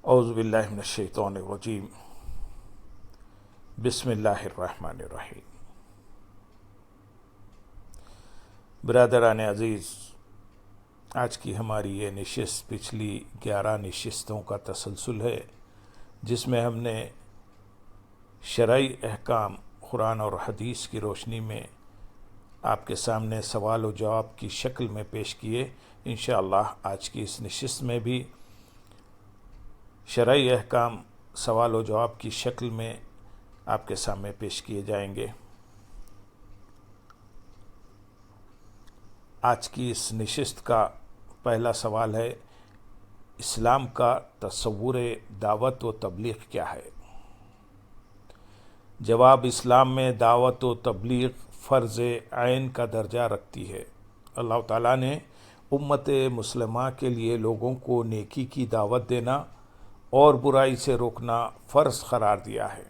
اعوذ باللہ من الشیطان الرجیم بسم اللہ الرحمن الرحیم۔ برادران عزیز، آج کی ہماری یہ نشست پچھلی 11 نشستوں کا تسلسل ہے، جس میں ہم نے شرعی احکام قرآن اور حدیث کی روشنی میں آپ کے سامنے سوال و جواب کی شکل میں پیش کیے۔ انشاءاللہ آج کی اس نشست میں بھی شرعی احکام سوال و جواب کی شکل میں آپ کے سامنے پیش کیے جائیں گے۔ آج کی اس نشست کا پہلا سوال ہے، اسلام کا تصور دعوت و تبلیغ کیا ہے؟ جواب: اسلام میں دعوت و تبلیغ فرض عین کا درجہ رکھتی ہے۔ اللہ تعالیٰ نے امت مسلمہ کے لیے لوگوں کو نیکی کی دعوت دینا اور برائی سے روکنا فرض قرار دیا ہے۔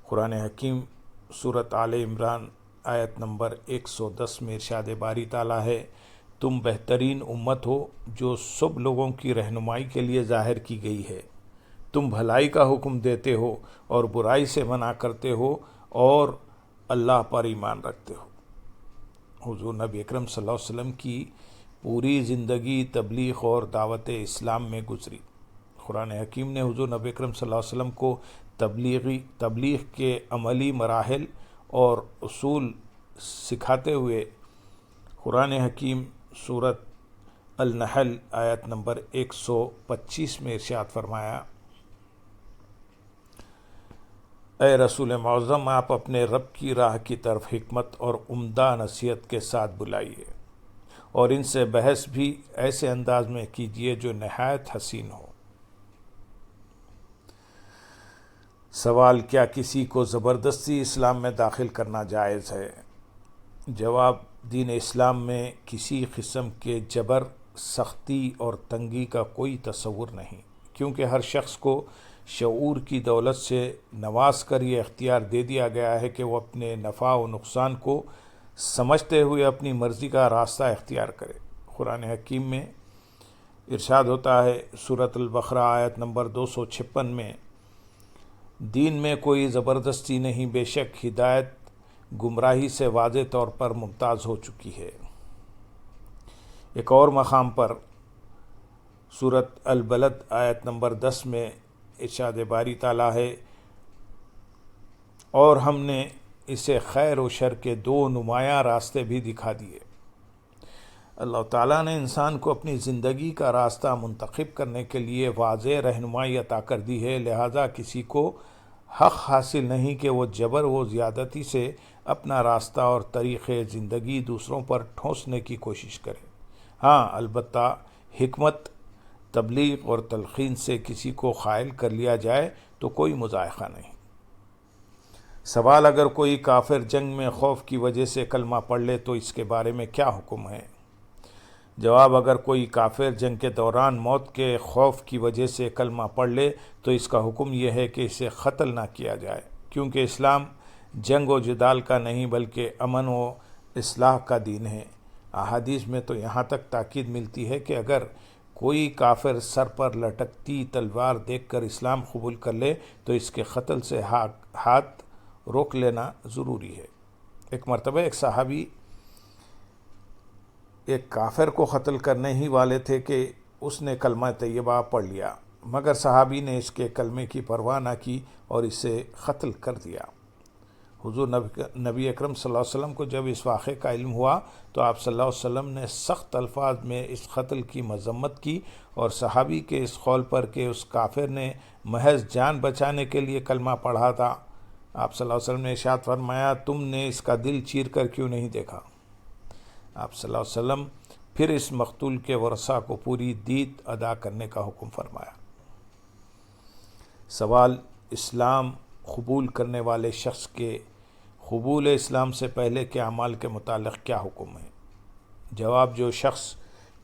قرآن حکیم سورۃ آل عمران آیت نمبر 110 میں ارشاد باری تعالیٰ ہے، تم بہترین امت ہو جو سب لوگوں کی رہنمائی کے لیے ظاہر کی گئی ہے۔ تم بھلائی کا حکم دیتے ہو اور برائی سے منع کرتے ہو اور اللہ پر ایمان رکھتے ہو۔ حضور نبی اکرم صلی اللہ علیہ وسلم کی پوری زندگی تبلیغ اور دعوت اسلام میں گزری۔ قرآن حکیم نے حضور نبی اکرم صلی اللہ علیہ وسلم کو تبلیغ کے عملی مراحل اور اصول سکھاتے ہوئے قرآن حکیم سورۃ النحل آیت نمبر 125 میں ارشاد فرمایا، اے رسول معظم، آپ اپنے رب کی راہ کی طرف حکمت اور عمدہ نصیحت کے ساتھ بلائیے اور ان سے بحث بھی ایسے انداز میں کیجیے جو نہایت حسین ہو۔ سوال: کیا کسی کو زبردستی اسلام میں داخل کرنا جائز ہے؟ جواب: دین اسلام میں کسی قسم کے جبر، سختی اور تنگی کا کوئی تصور نہیں، کیونکہ ہر شخص کو شعور کی دولت سے نواز کر یہ اختیار دے دیا گیا ہے کہ وہ اپنے نفع و نقصان کو سمجھتے ہوئے اپنی مرضی کا راستہ اختیار کرے۔ قرآن حکیم میں ارشاد ہوتا ہے سورۃ البقرہ آیت نمبر 256 میں، دین میں کوئی زبردستی نہیں، بے شک ہدایت گمراہی سے واضح طور پر ممتاز ہو چکی ہے۔ ایک اور مقام پر سورۃ البلد آیت نمبر 10 میں ارشاد باری تعالیٰ ہے، اور ہم نے اسے خیر و شر کے 2 نمایاں راستے بھی دکھا دیے۔ اللہ تعالیٰ نے انسان کو اپنی زندگی کا راستہ منتخب کرنے کے لیے واضح رہنمائی عطا کر دی ہے، لہذا کسی کو حق حاصل نہیں کہ وہ جبر و زیادتی سے اپنا راستہ اور طریق زندگی دوسروں پر ٹھونسنے کی کوشش کرے۔ ہاں، البتہ حکمت، تبلیغ اور تلقین سے کسی کو قائل کر لیا جائے تو کوئی مضائقہ نہیں۔ سوال: اگر کوئی کافر جنگ میں خوف کی وجہ سے کلمہ پڑھ لے تو اس کے بارے میں کیا حکم ہے؟ جواب: اگر کوئی کافر جنگ کے دوران موت کے خوف کی وجہ سے کلمہ پڑھ لے تو اس کا حکم یہ ہے کہ اسے قتل نہ کیا جائے، کیونکہ اسلام جنگ و جدال کا نہیں بلکہ امن و اصلاح کا دین ہے۔ احادیث میں تو یہاں تک تاکید ملتی ہے کہ اگر کوئی کافر سر پر لٹکتی تلوار دیکھ کر اسلام قبول کر لے تو اس کے قتل سے ہاتھ روک لینا ضروری ہے۔ ایک مرتبہ ایک صحابی ایک کافر کو قتل کرنے ہی والے تھے کہ اس نے کلمہ طیبہ پڑھ لیا، مگر صحابی نے اس کے کلمے کی پرواہ نہ کی اور اسے قتل کر دیا۔ حضور نبی اکرم صلی اللہ علیہ وسلم کو جب اس واقعے کا علم ہوا تو آپ صلی اللہ علیہ وسلم نے سخت الفاظ میں اس قتل کی مذمت کی اور صحابی کے اس قول پر کہ اس کافر نے محض جان بچانے کے لیے کلمہ پڑھا تھا، آپ صلی اللہ علیہ وسلم نے ارشاد فرمایا، تم نے اس کا دل چیر کر کیوں نہیں دیکھا؟ آپ صلی اللہ علیہ وسلم پھر اس مقتول کے ورثاء کو پوری دیت ادا کرنے کا حکم فرمایا۔ سوال: اسلام قبول کرنے والے شخص کے قبول اسلام سے پہلے کے اعمال کے متعلق کیا حکم ہے؟ جواب: جو شخص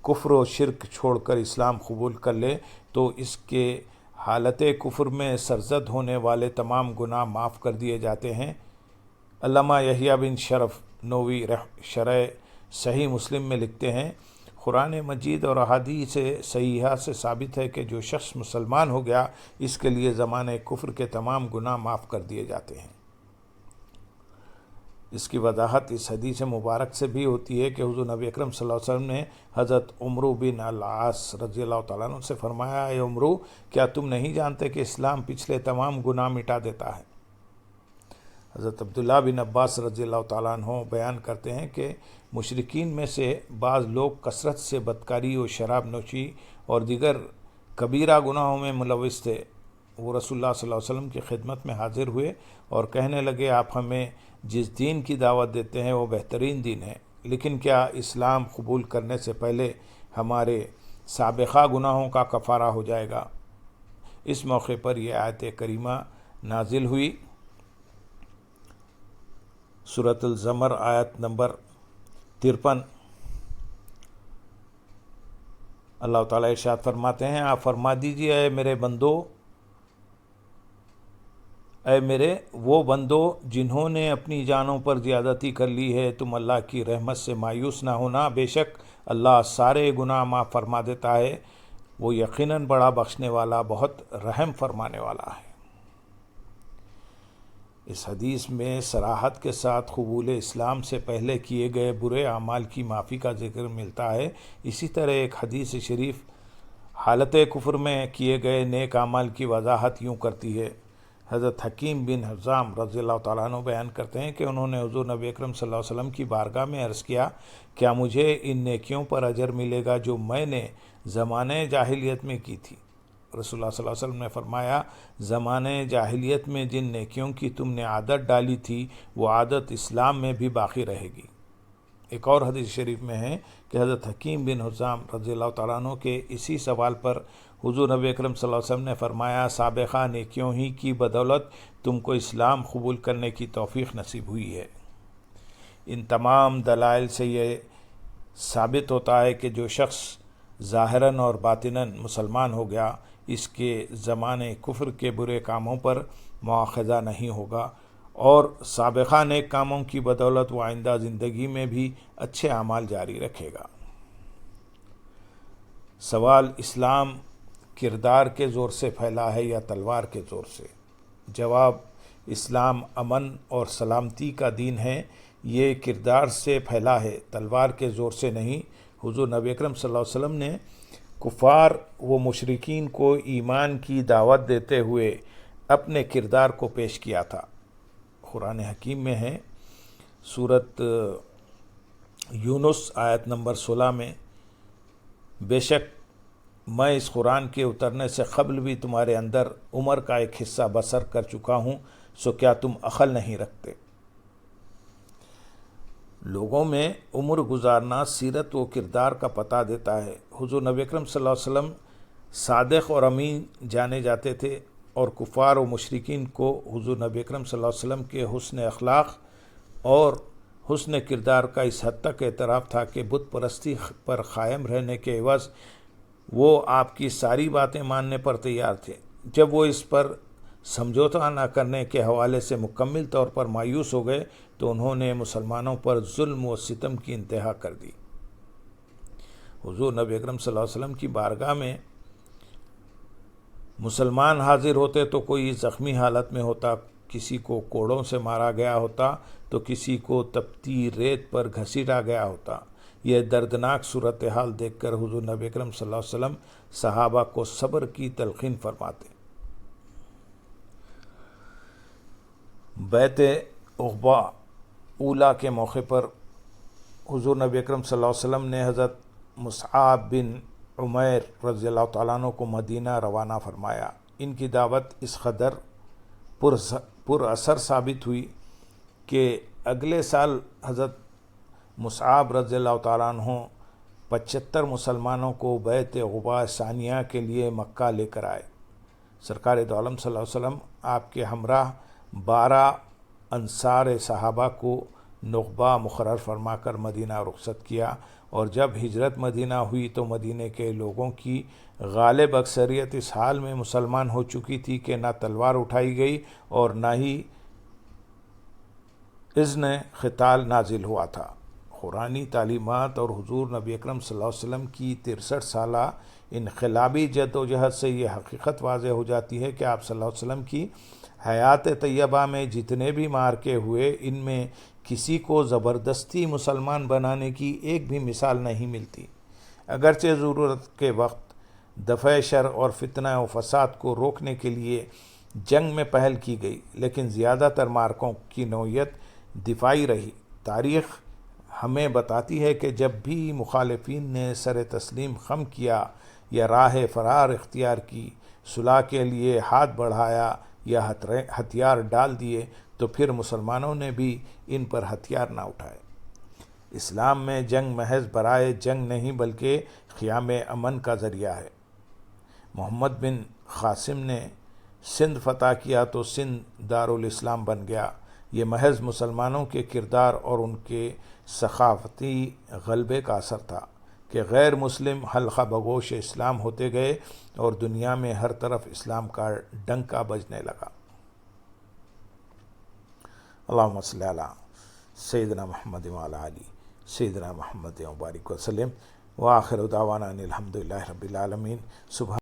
کفر و شرک چھوڑ کر اسلام قبول کر لے تو اس کے حالت کفر میں سرزد ہونے والے تمام گناہ معاف کر دیے جاتے ہیں۔ علامہ یحییٰ بن شرف نووی شرح صحیح مسلم میں لکھتے ہیں، قرآن مجید اور احادیث صحیحہ سے ثابت ہے کہ جو شخص مسلمان ہو گیا اس کے لیے زمانہ کفر کے تمام گناہ معاف کر دیے جاتے ہیں۔ اس کی وضاحت اس حدیث مبارک سے بھی ہوتی ہے کہ حضور نبی اکرم صلی اللہ علیہ وسلم نے حضرت عمرو بن العاص رضی اللہ تعالیٰ عنہ سے فرمایا، اے عمرو، کیا تم نہیں جانتے کہ اسلام پچھلے تمام گناہ مٹا دیتا ہے؟ حضرت عبداللہ بن عباس رضی اللہ تعالیٰ عنہ بیان کرتے ہیں کہ مشرکین میں سے بعض لوگ کثرت سے بدکاری و شراب نوشی اور دیگر کبیرہ گناہوں میں ملوث تھے۔ وہ رسول اللہ صلی اللہ علیہ وسلم کی خدمت میں حاضر ہوئے اور کہنے لگے، آپ ہمیں جس دین کی دعوت دیتے ہیں وہ بہترین دین ہے، لیکن کیا اسلام قبول کرنے سے پہلے ہمارے سابقہ گناہوں کا کفارہ ہو جائے گا؟ اس موقع پر یہ آیت کریمہ نازل ہوئی، سورۃ الزمر آیت نمبر 53۔ اللہ تعالیٰ ارشاد فرماتے ہیں، آپ فرما دیجیے، اے میرے بندو، اے میرے وہ بندو جنہوں نے اپنی جانوں پر زیادتی کر لی ہے، تم اللہ کی رحمت سے مایوس نہ ہونا، بے شک اللہ سارے گناہ معاف فرما دیتا ہے، وہ یقیناً بڑا بخشنے والا، بہت رحم فرمانے والا ہے۔ اس حدیث میں صراحت کے ساتھ قبول اسلام سے پہلے کیے گئے برے اعمال کی معافی کا ذکر ملتا ہے۔ اسی طرح ایک حدیث شریف حالت کفر میں کیے گئے نیک اعمال کی وضاحت یوں کرتی ہے۔ حضرت حکیم بن حزام رضی اللہ تعالیٰ عنہ بیان کرتے ہیں کہ انہوں نے حضور نبی اکرم صلی اللہ علیہ وسلم کی بارگاہ میں عرض کیا، کیا مجھے ان نیکیوں پر اجر ملے گا جو میں نے زمانہ جاہلیت میں کی تھی؟ رسول اللہ صلی اللہ علیہ وسلم نے فرمایا، زمانہ جاہلیت میں جن نیکیوں کی تم نے عادت ڈالی تھی وہ عادت اسلام میں بھی باقی رہے گی۔ ایک اور حدیث شریف میں ہے کہ حضرت حکیم بن حزام رضی اللہ تعالیٰ عنہ کے اسی سوال پر حضور نبی اکرم صلی اللہ علیہ وسلم نے فرمایا، سابقہ نیکیوں ہی کی بدولت تم کو اسلام قبول کرنے کی توفیق نصیب ہوئی ہے۔ ان تمام دلائل سے یہ ثابت ہوتا ہے کہ جو شخص ظاہراً اور باطناً مسلمان ہو گیا، اس کے زمانے کفر کے برے کاموں پر مواخذہ نہیں ہوگا، اور سابقہ نیک کاموں کی بدولت وہ آئندہ زندگی میں بھی اچھے اعمال جاری رکھے گا۔ سوال، اسلام کردار کے زور سے پھیلا ہے یا تلوار کے زور سے؟ جواب، اسلام امن اور سلامتی کا دین ہے، یہ کردار سے پھیلا ہے، تلوار کے زور سے نہیں۔ حضور نبی اکرم صلی اللہ علیہ وسلم نے کفار و مشرکین کو ایمان کی دعوت دیتے ہوئے اپنے کردار کو پیش کیا تھا۔ قرآن حکیم میں ہے، سورۃ یونس آیت نمبر 16 میں، بے شک میں اس قرآن کے اترنے سے قبل بھی تمہارے اندر عمر کا ایک حصہ بسر کر چکا ہوں، سو کیا تم عقل نہیں رکھتے؟ لوگوں میں عمر گزارنا سیرت و کردار کا پتہ دیتا ہے۔ حضور نبی اکرم صلی اللہ علیہ وسلم صادق اور امین جانے جاتے تھے، اور کفار و مشرکین کو حضور نبی اکرم صلی اللہ علیہ وسلم کے حسن اخلاق اور حسن کردار کا اس حد تک اعتراف تھا کہ بت پرستی پر قائم رہنے کے عوض وہ آپ کی ساری باتیں ماننے پر تیار تھے۔ جب وہ اس پر سمجھوتا نہ کرنے کے حوالے سے مکمل طور پر مایوس ہو گئے تو انہوں نے مسلمانوں پر ظلم و ستم کی انتہا کر دی۔ حضور نبی اکرم صلی اللہ علیہ وسلم کی بارگاہ میں مسلمان حاضر ہوتے تو کوئی زخمی حالت میں ہوتا، کسی کو کوڑوں سے مارا گیا ہوتا تو کسی کو تپتی ریت پر گھسیٹا گیا ہوتا۔ یہ دردناک صورتحال دیکھ کر حضور نبی اکرم صلی اللہ علیہ وسلم صحابہ کو صبر کی تلقین فرماتے۔ بیعت عقبہ اولیٰ کے موقع پر حضور نبی اکرم صلی اللہ علیہ وسلم نے حضرت مصعب بن عمیر رضی اللہ تعالیٰ عنہ کو مدینہ روانہ فرمایا۔ ان کی دعوت اس قدر پر اثر ثابت ہوئی کہ اگلے سال حضرت مصعب رضی اللہ تعالیٰ عنہ 75 مسلمانوں کو بیعت عقبہ ثانیہ کے لیے مکہ لے کر آئے۔ سرکار دو عالم صلی اللہ علیہ وسلم آپ کے ہمراہ 12 انصار صحابہ کو نخبہ مقرر فرما کر مدینہ رخصت کیا، اور جب ہجرت مدینہ ہوئی تو مدینہ کے لوگوں کی غالب اکثریت اس حال میں مسلمان ہو چکی تھی کہ نہ تلوار اٹھائی گئی اور نہ ہی اذن قتال نازل ہوا تھا۔ قرآنی تعلیمات اور حضور نبی اکرم صلی اللہ علیہ وسلم کی 63 سالہ انقلابی جد و جہد سے یہ حقیقت واضح ہو جاتی ہے کہ آپ صلی اللہ علیہ وسلم کی حیات طیبہ میں جتنے بھی معرکے ہوئے ان میں کسی کو زبردستی مسلمان بنانے کی ایک بھی مثال نہیں ملتی، اگرچہ ضرورت کے وقت دفع شر اور فتنہ و فساد کو روکنے کے لیے جنگ میں پہل کی گئی، لیکن زیادہ تر معرکوں کی نوعیت دفاعی رہی۔ تاریخ ہمیں بتاتی ہے کہ جب بھی مخالفین نے سر تسلیم خم کیا یا راہ فرار اختیار کی، صلح کے لیے ہاتھ بڑھایا یا ہتھیار ڈال دیے، تو پھر مسلمانوں نے بھی ان پر ہتھیار نہ اٹھائے۔ اسلام میں جنگ محض برائے جنگ نہیں بلکہ قیام امن کا ذریعہ ہے۔ محمد بن قاسم نے سندھ فتح کیا تو سندھ دارالاسلام بن گیا۔ یہ محض مسلمانوں کے کردار اور ان کے ثقافتی غلبے کا اثر تھا کہ غیر مسلم حلقہ بگوش اسلام ہوتے گئے اور دنیا میں ہر طرف اسلام کا ڈنکا بجنے لگا۔ اللہم صلی علی سیدنا محمد وعلی آلہ سیدنا محمد وبارک وسلم وآخر دعوانا ان الحمد للہ رب العالمین۔